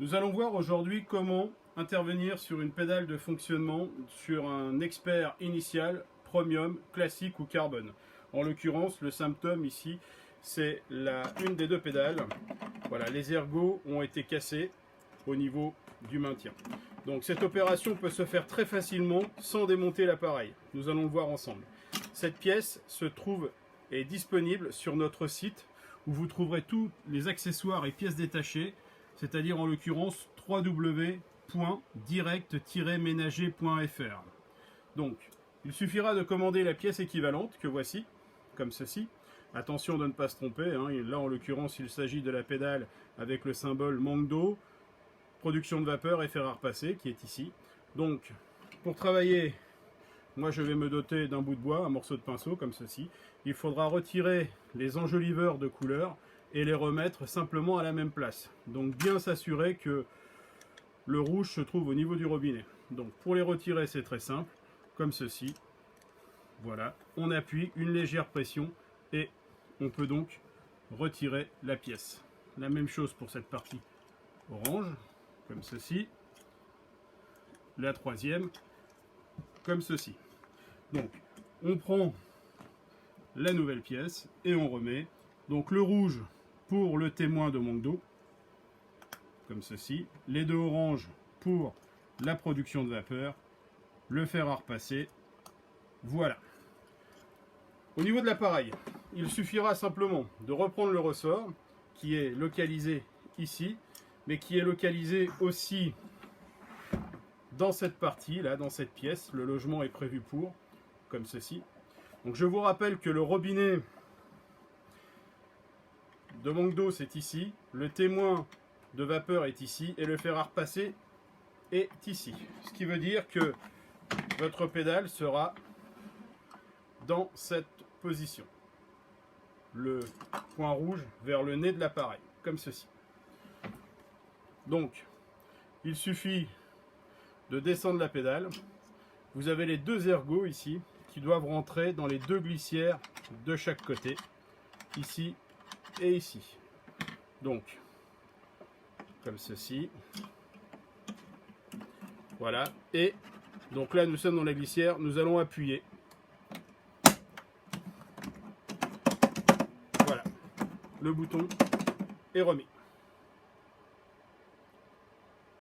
Nous allons voir aujourd'hui comment intervenir sur une pédale de fonctionnement sur un expert initial, premium, classique ou carbone. En l'occurrence, le symptôme ici, c'est une des deux pédales. Voilà, les ergots ont été cassés au niveau du maintien. Donc cette opération peut se faire très facilement sans démonter l'appareil. Nous allons le voir ensemble. Cette pièce est disponible sur notre site où vous trouverez tous les accessoires et pièces détachées, c'est-à-dire en l'occurrence www.direct-ménager.fr. Donc, il suffira de commander la pièce équivalente que voici, comme ceci. Attention de ne pas se tromper, hein. Là en l'occurrence il s'agit de la pédale avec le symbole manque d'eau, production de vapeur et fer à repasser qui est ici. Donc, pour travailler, moi je vais me doter d'un bout de bois, un morceau de pinceau comme ceci. Il faudra retirer les enjoliveurs de couleur et les remettre simplement à la même place. Donc bien s'assurer que le rouge se trouve au niveau du robinet. Donc pour les retirer c'est très simple, comme ceci. Voilà, on appuie une légère pression et on peut donc retirer la pièce. La même chose pour cette partie orange, comme ceci. La troisième, comme ceci. Donc on prend la nouvelle pièce et on remet. Donc le rouge pour le témoin de manque d'eau, comme ceci. Les deux oranges pour la production de vapeur. Le fer à repasser. Voilà. Au niveau de l'appareil, il suffira simplement de reprendre le ressort qui est localisé ici, mais qui est localisé aussi dans cette partie, là, dans cette pièce. Le logement est prévu pour, comme ceci. Donc je vous rappelle que le robinet de manque d'eau c'est ici, le témoin de vapeur est ici et le fer à repasser est ici. Ce qui veut dire que votre pédale sera dans cette position. Le point rouge vers le nez de l'appareil, comme ceci. Donc, il suffit de descendre la pédale. Vous avez les deux ergots ici qui doivent rentrer dans les deux glissières de chaque côté, ici et ici. Donc, comme ceci. Voilà. Et donc là, nous sommes dans la glissière. Nous allons appuyer. Voilà. Le bouton est remis.